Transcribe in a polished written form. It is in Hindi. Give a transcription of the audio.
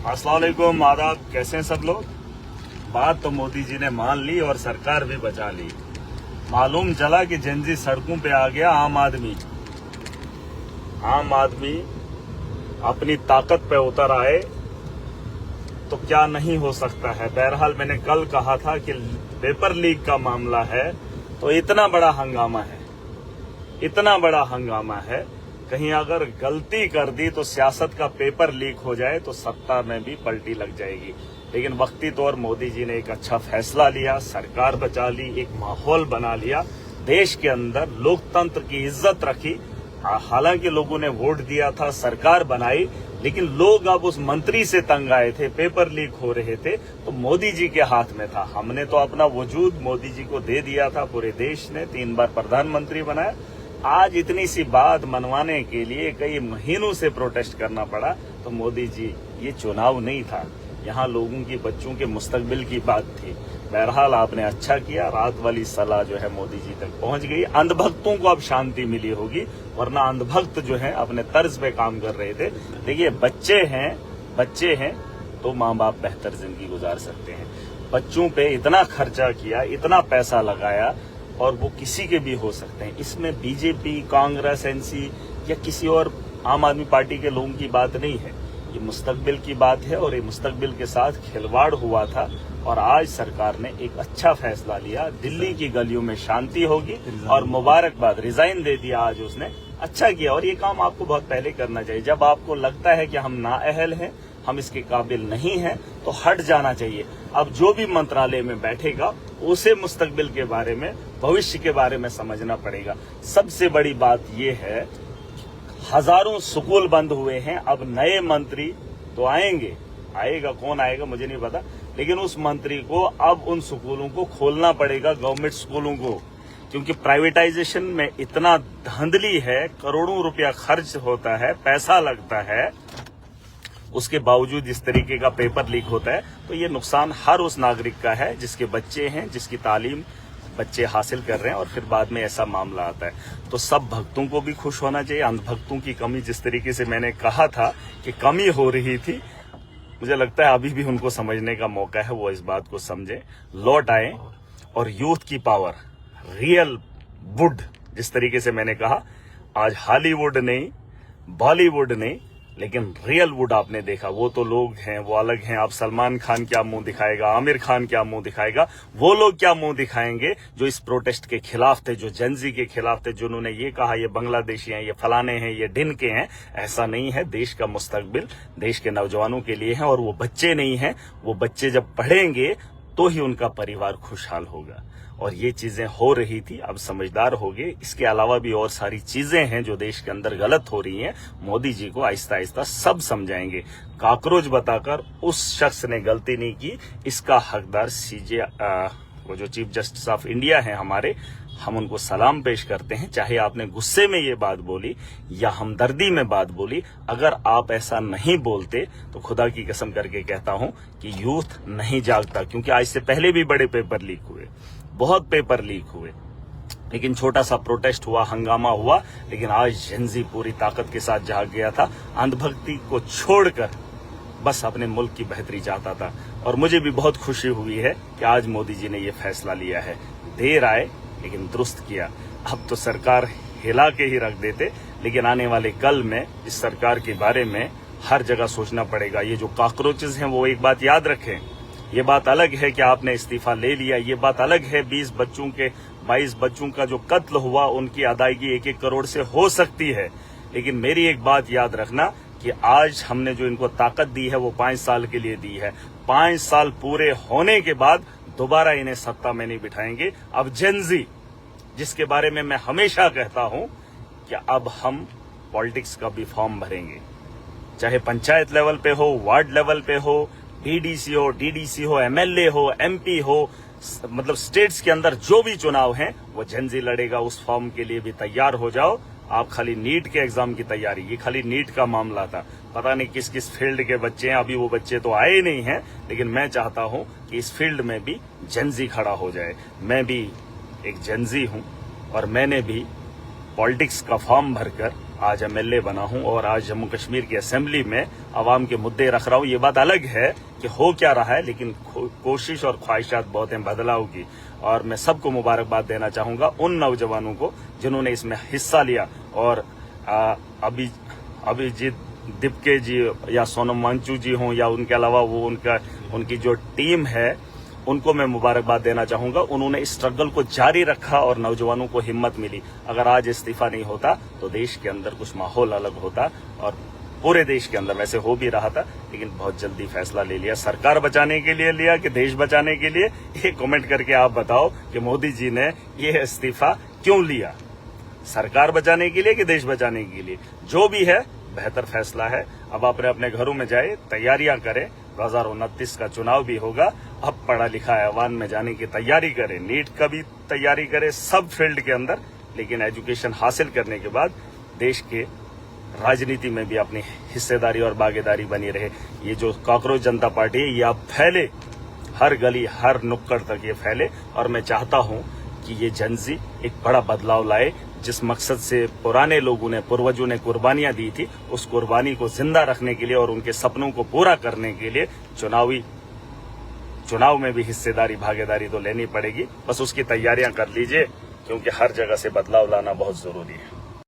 अस्सलाम वालेकुम, आदाब। कैसे हैं सब लोग? बात तो मोदी जी ने मान ली और सरकार भी बचा ली। मालूम चला कि जेनजी सड़कों पे आ गया। आम आदमी अपनी ताकत पे उतर आए तो क्या नहीं हो सकता है। बहरहाल मैंने कल कहा था कि पेपर लीक का मामला है तो इतना बड़ा हंगामा है, कहीं अगर गलती कर दी तो सियासत का पेपर लीक हो जाए तो सत्ता में भी पलटी लग जाएगी। लेकिन वक्ती तौर मोदी जी ने एक अच्छा फैसला लिया, सरकार बचा ली, एक माहौल बना लिया, देश के अंदर लोकतंत्र की इज्जत रखी। हालांकि लोगों ने वोट दिया था, सरकार बनाई, लेकिन लोग अब उस मंत्री से तंग आए थे, पेपर लीक हो रहे थे तो मोदी जी के हाथ में था। हमने तो अपना वजूद मोदी जी को दे दिया था, पूरे देश ने 3 बार प्रधानमंत्री बनाया। आज इतनी सी बात मनवाने के लिए कई महीनों से प्रोटेस्ट करना पड़ा। तो मोदी जी, ये चुनाव नहीं था, यहाँ लोगों की, बच्चों के मुस्तकबिल की बात थी। बहरहाल आपने अच्छा किया, रात वाली सलाह जो है मोदी जी तक पहुंच गई। अंधभक्तों को अब शांति मिली होगी, वरना अंधभक्त जो है अपने तर्ज पे काम कर रहे थे। देखिए, बच्चे हैं तो माँ बाप बेहतर जिंदगी गुजार सकते हैं। बच्चों पे इतना खर्चा किया, इतना पैसा लगाया, और वो किसी के भी हो सकते हैं। इसमें बीजेपी, कांग्रेस, एनसी या किसी और आम आदमी पार्टी के लोगों की बात नहीं है, ये मुस्तकबिल की बात है। और ये मुस्तकबिल के साथ खिलवाड़ हुआ था और आज सरकार ने एक अच्छा फैसला लिया। दिल्ली की गलियों में शांति होगी और मुबारकबाद, रिजाइन दे दिया आज उसने, अच्छा किया। और ये काम आपको बहुत पहले करना चाहिए। जब आपको लगता है कि हम नाअहल हैं, हम इसके काबिल नहीं हैं, तो हट जाना चाहिए। अब जो भी मंत्रालय में बैठेगा उसे मुस्तकबिल के बारे में, भविष्य के बारे में समझना पड़ेगा। सबसे बड़ी बात यह है, हजारों स्कूल बंद हुए हैं, अब नए मंत्री तो आएगा कौन आएगा मुझे नहीं पता, लेकिन उस मंत्री को अब उन स्कूलों को खोलना पड़ेगा, गवर्नमेंट स्कूलों को, क्योंकि प्राइवेटाइजेशन में इतना धांधली है, करोड़ों रुपया खर्च होता है, पैसा लगता है, उसके बावजूद इस तरीके का पेपर लीक होता है। तो ये नुकसान हर उस नागरिक का है जिसके बच्चे हैं, जिसकी तालीम बच्चे हासिल कर रहे हैं, और फिर बाद में ऐसा मामला आता है। तो सब भक्तों को भी खुश होना चाहिए। अंधभक्तों की कमी, जिस तरीके से मैंने कहा था कि कमी हो रही थी, मुझे लगता है अभी भी उनको समझने का मौका है, वो इस बात को समझें, लौट आए। और यूथ की पावर, रियल वुड, जिस तरीके से मैंने कहा, आज हॉलीवुड नहीं, बॉलीवुड नहीं, लेकिन रियल वुड आपने देखा। वो तो लोग हैं, वो अलग हैं। आप सलमान खान क्या मुंह दिखाएगा, आमिर खान क्या मुंह दिखाएगा, वो लोग क्या मुंह दिखाएंगे जो इस प्रोटेस्ट के खिलाफ थे, जो जेनजी के खिलाफ थे, जिन्होंने ये कहा ये बांग्लादेशी हैं, ये फलाने हैं, ये ढिन के हैं। ऐसा नहीं है। देश का मुस्तकबिल देश के नौजवानों के लिए है, और वो बच्चे नहीं हैं। वो बच्चे जब पढ़ेंगे तो ही उनका परिवार खुशहाल होगा। और ये चीजें हो रही थी, अब समझदार हो गए। इसके अलावा भी और सारी चीजें हैं जो देश के अंदर गलत हो रही हैं। मोदी जी को आहिस्ता आहिस्ता सब समझाएंगे। काकरोच बताकर उस शख्स ने गलती नहीं की, इसका हकदार वो जो चीफ जस्टिस ऑफ इंडिया है हमारे, हम उनको सलाम पेश करते हैं। चाहे आपने गुस्से में ये बात बोली या हमदर्दी में बात बोली, अगर आप ऐसा नहीं बोलते तो खुदा की कसम करके कहता हूं कि यूथ नहीं जागता। क्योंकि आज से पहले भी बड़े पेपर लीक हुए, बहुत पेपर लीक हुए, लेकिन छोटा सा प्रोटेस्ट हुआ, हंगामा हुआ। लेकिन आज जेनजी पूरी ताकत के साथ जाग गया था, अंधभक्ति को छोड़कर बस अपने मुल्क की बेहतरी चाहता था। और मुझे भी बहुत खुशी हुई है कि आज मोदी जी ने ये फैसला लिया है। देर आए लेकिन दुरुस्त किया। अब तो सरकार हिला के ही रख देते, लेकिन आने वाले कल में इस सरकार के बारे में हर जगह सोचना पड़ेगा। ये जो कॉकरोचेस हैं, वो एक बात याद रखें, ये बात अलग है कि आपने इस्तीफा ले लिया, ये बात अलग है 22 बच्चों का जो कत्ल हुआ, उनकी अदायगी 1-1 करोड़ से हो सकती है। लेकिन मेरी एक बात याद रखना कि आज हमने जो इनको ताकत दी है वो 5 साल के लिए दी है। 5 साल पूरे होने के बाद दोबारा इन्हें सत्ता में नहीं बिठाएंगे। अब जेनजी, जिसके बारे में मैं हमेशा कहता हूं कि अब हम पॉलिटिक्स का भी फॉर्म भरेंगे, चाहे पंचायत लेवल पे हो, वार्ड लेवल पे हो, बीडीसी हो, डीडीसी हो, एमएलए हो, एमपी हो, मतलब स्टेट्स के अंदर जो भी चुनाव हैं वो जेनजी लड़ेगा। उस फॉर्म के लिए भी तैयार हो जाओ। आप खाली नीट के एग्जाम की तैयारी, ये खाली नीट का मामला था, पता नहीं किस किस फील्ड के बच्चे हैं, अभी वो बच्चे तो आए नहीं हैं, लेकिन मैं चाहता हूं कि इस फील्ड में भी जेनजी खड़ा हो जाए। मैं भी एक जेनजी हूं और मैंने भी पॉलिटिक्स का फॉर्म भरकर आज एमएलए बना हूं और आज जम्मू कश्मीर की असेंबली में आवाम के मुद्दे रख रहा हूं। ये बात अलग है कि हो क्या रहा है, लेकिन कोशिश और ख्वाहिशात बहुत हैं बदलाव की। और मैं सबको मुबारकबाद देना चाहूंगा उन नौजवानों को जिन्होंने इसमें हिस्सा लिया। और अभिजीत दिपके जी या सोनम वांगचुक जी हों या उनके अलावा वो उनकी जो टीम है, उनको मैं मुबारकबाद देना चाहूंगा। उन्होंने इस स्ट्रगल को जारी रखा और नौजवानों को हिम्मत मिली। अगर आज इस्तीफा नहीं होता तो देश के अंदर कुछ माहौल अलग होता और पूरे देश के अंदर वैसे हो भी रहा था, लेकिन बहुत जल्दी फैसला ले लिया। सरकार बचाने के लिए लिया कि देश बचाने के लिए? ये कमेंट करके आप बताओ कि मोदी जी ने ये इस्तीफा क्यों लिया, सरकार बचाने के लिए कि देश बचाने के लिए? जो भी है बेहतर फैसला है। अब अपने अपने घरों में जाए, तैयारियां करें। 2029 का चुनाव भी होगा। अब पढ़ा लिखा ऐवान में जाने की तैयारी करें, नीट का भी तैयारी करें, सब फील्ड के अंदर। लेकिन एजुकेशन हासिल करने के बाद देश के राजनीति में भी अपनी हिस्सेदारी और भागीदारी बनी रहे। ये जो कॉकरोच जनता पार्टी है, ये अब फैले, हर गली हर नुक्कड़ तक ये फैले। और मैं चाहता हूं कि ये जनजी एक बड़ा बदलाव लाए। जिस मकसद से पुराने लोगों ने, पूर्वजों ने कुर्बानियां दी थी, उस कुर्बानी को जिंदा रखने के लिए और उनके सपनों को पूरा करने के लिए चुनाव में भी हिस्सेदारी, भागीदारी तो लेनी पड़ेगी। बस उसकी तैयारियां कर लीजिए, क्योंकि हर जगह से बदलाव लाना बहुत जरूरी है।